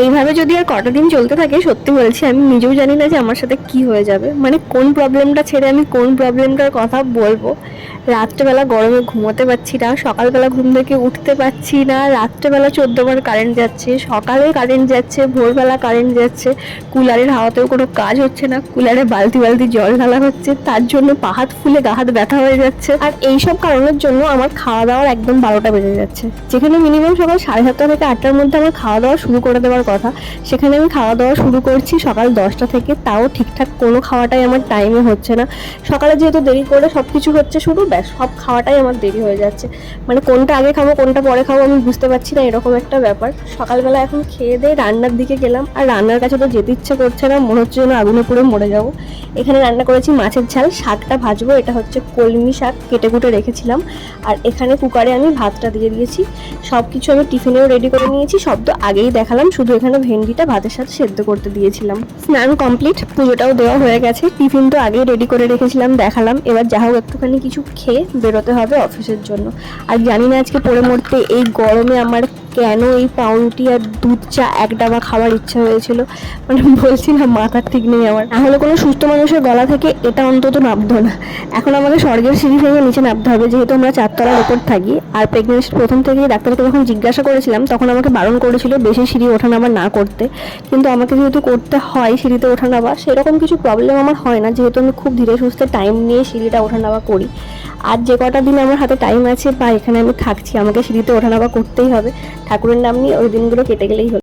এইভাবে যদি আর কটা দিন চলতে থাকে, সত্যি বলছি আমি নিজেও জানি না যে আমার সাথে কি হয়ে যাবে। মানে কোন প্রবলেমটা ছেড়ে আমি কোন প্রবলেমটার কথা বলবো। রাত্রেবেলা গরমে ঘুমোতে পারছি না, সকালবেলা ঘুম থেকে উঠতে পারছি না, রাত্রেবেলা 14 বার কারেন্ট যাচ্ছে, সকালে কারেন্ট যাচ্ছে, ভোরবেলা কারেন্ট যাচ্ছে, কুলারের হাওয়াতেও কোনো কাজ হচ্ছে না, কুলারে বালতি বালতি জল ঢালা হচ্ছে, তার জন্য পা হাত ফুলে গা হাত ব্যথা হয়ে যাচ্ছে। আর এইসব কারণের জন্য আমার খাওয়া দাওয়ার একদম 12টা বেজে যাচ্ছে। যেখানে মিনিমাম সকাল 7:30 থেকে 8টার মধ্যে আমার খাওয়া দাওয়া শুরু করে দেওয়ার কথা, সেখানে আমি খাওয়া দাওয়া শুরু করছি সকাল 10টা থেকে, তাও ঠিকঠাক কোনো খাওয়াটাই আমার টাইমে হচ্ছে না। সকালে যেহেতু দেরি করে সব কিছু হচ্ছে শুরু, ব্যাস সব খাওয়াটাই আমার দেরি হয়ে যাচ্ছে। মানে কোনটা আগে খাবো কোনটা পরে খাবো আমি বুঝতে পারছি না, এরকম একটা ব্যাপার। সকালবেলা এখন খেয়ে দিয়ে রান্নার দিকে গেলাম, আর রান্নার কাছে তো যেতে ইচ্ছে করছে না, মনে হচ্ছে যেন আগুনে পুড়ে মরে যাবো। এখানে রান্না করেছি মাছের ঝাল, শাকটা ভাজবো, এটা হচ্ছে কলমি শাক, কেটে কুটে রেখেছিলাম। আর এখানে কুকারে আমি ভাতটা দিয়ে দিয়েছি, সব কিছু আমি টিফিনেও রেডি করে নিয়েছি, সব তো আগেই দেখালাম, শুধু এখানে ভেন্ডিটা ভাতের সাথে সেদ্ধ করতে দিয়েছিলাম। স্নান কমপ্লিট, পুজোটাও দেওয়া হয়ে গেছে, টিফিন তো আগেই রেডি করে রেখেছিলাম দেখালাম। এবার যা হোক একটুখানি কিছু খেয়ে বেরোতে হবে অফিসের জন্য। আর জানি না আজকে পড়ে মরতে এই গরমে আমার কেন এই পাউরুটি আর দুধ চা এক ডাবা খাওয়ার ইচ্ছা হয়েছিল। মানে বলছি না, মাথার ঠিক নেই আমার। নাহলে কোনো সুস্থ মানুষের গলা থেকে এটা অন্তত নামতো না। এখন আমাকে স্বর্গের সিঁড়ি ভেঙে নিচে নামতে হবে, যেহেতু আমরা 4তলার ওপর থাকি। আর প্রেগনেন্সির প্রথম থেকেই ডাক্তারকে যখন জিজ্ঞাসা করেছিলাম, তখন আমাকে বারণ করেছিল বেশি সিঁড়ি ওঠানামা না করতে। কিন্তু আমাকে যেহেতু করতে হয় সিঁড়িতে ওঠানামা, সেরকম কিছু প্রবলেম আমার হয় না, যেহেতু আমি খুব ধীরে সুস্থে টাইম নিয়ে সিঁড়িটা ওঠানামা করি। আর যে কটা দিন আমার হাতে টাইম আছে বা এখানে আমি থাকছি, আমাকে সিঁড়িতে ওঠানামা করতেই হবে। ঠাকুরের নাম নিয়ে ওই দিনগুলো কেটে গেলেই হলো।